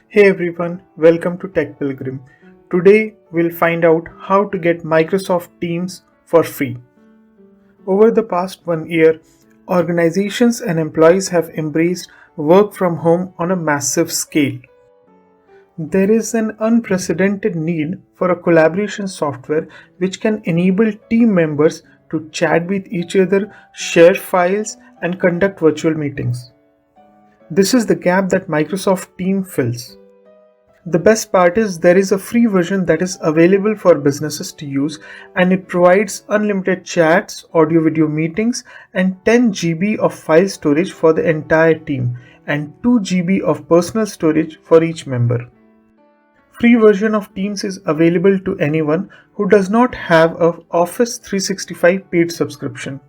Hey everyone, welcome to Tech Pilgrim. Today we'll find out how to get Microsoft Teams for free. Over the past 1 year, organizations and employees have embraced work from home on a massive scale. There is an unprecedented need for a collaboration software which can enable team members to chat with each other, share files, and conduct virtual meetings. This is the gap that Microsoft Teams fills. The best part is there is a free version that is available for businesses to use, and it provides unlimited chats, audio video meetings, and 10 GB of file storage for the entire team and 2 GB of personal storage for each member. Free version of Teams is available to anyone who does not have a Office 365 paid subscription.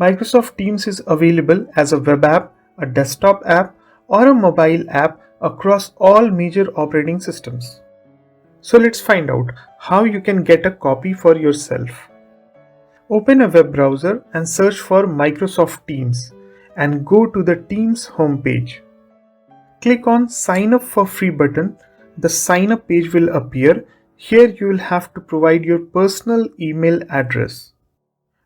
Microsoft Teams is available as a web app, a desktop app, or a mobile app across all major operating systems. So let's find out how you can get a copy for yourself. Open a web browser and search for Microsoft Teams and go to the Teams homepage. Click on Sign Up for Free button. The sign up page will appear. Here you will have to provide your personal email address.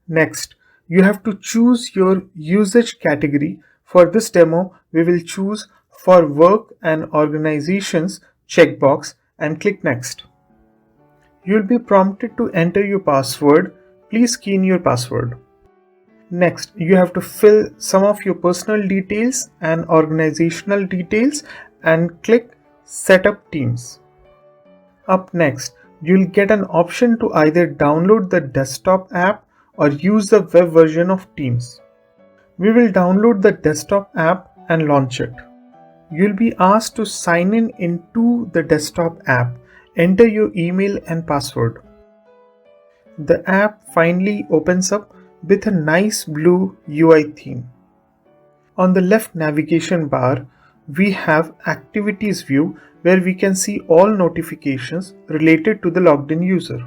Next, you have to choose your usage category. For this demo, we will choose For Work and Organizations checkbox and click Next. You will be prompted to enter your password. Please key in your password. Next, you have to fill some of your personal details and organizational details and click Set up Teams. Up next, you'll get an option to either download the desktop app or use the web version of Teams. We will download the desktop app and launch it. You'll be asked to sign in into the desktop app. Enter your email and password. The app finally opens up with a nice blue UI theme. On the left navigation bar, we have Activities view where we can see all notifications related to the logged in user.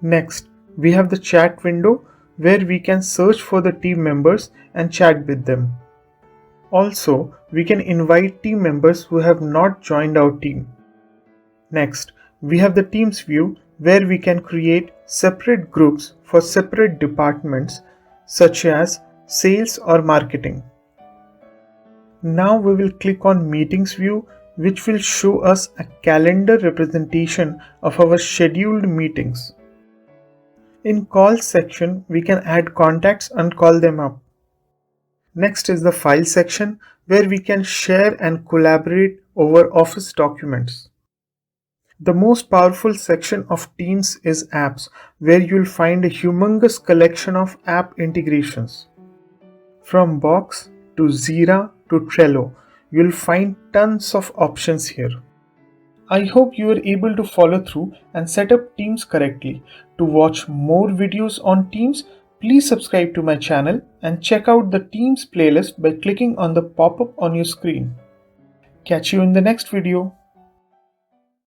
Next, we have the chat window where we can search for the team members and chat with them. Also, we can invite team members who have not joined our team. Next, we have the Teams view where we can create separate groups for separate departments such as sales or marketing. Now we will click on Meetings view, which will show us a calendar representation of our scheduled meetings. In Calls section, we can add contacts and call them up. Next is the File section where we can share and collaborate over Office documents. The most powerful section of Teams is Apps, where you'll find a humongous collection of app integrations. From Box to Jira to Trello, you'll find tons of options here. I hope you were able to follow through and set up Teams correctly. To watch more videos on Teams, please subscribe to my channel and check out the Teams playlist by clicking on the pop-up on your screen. Catch you in the next video.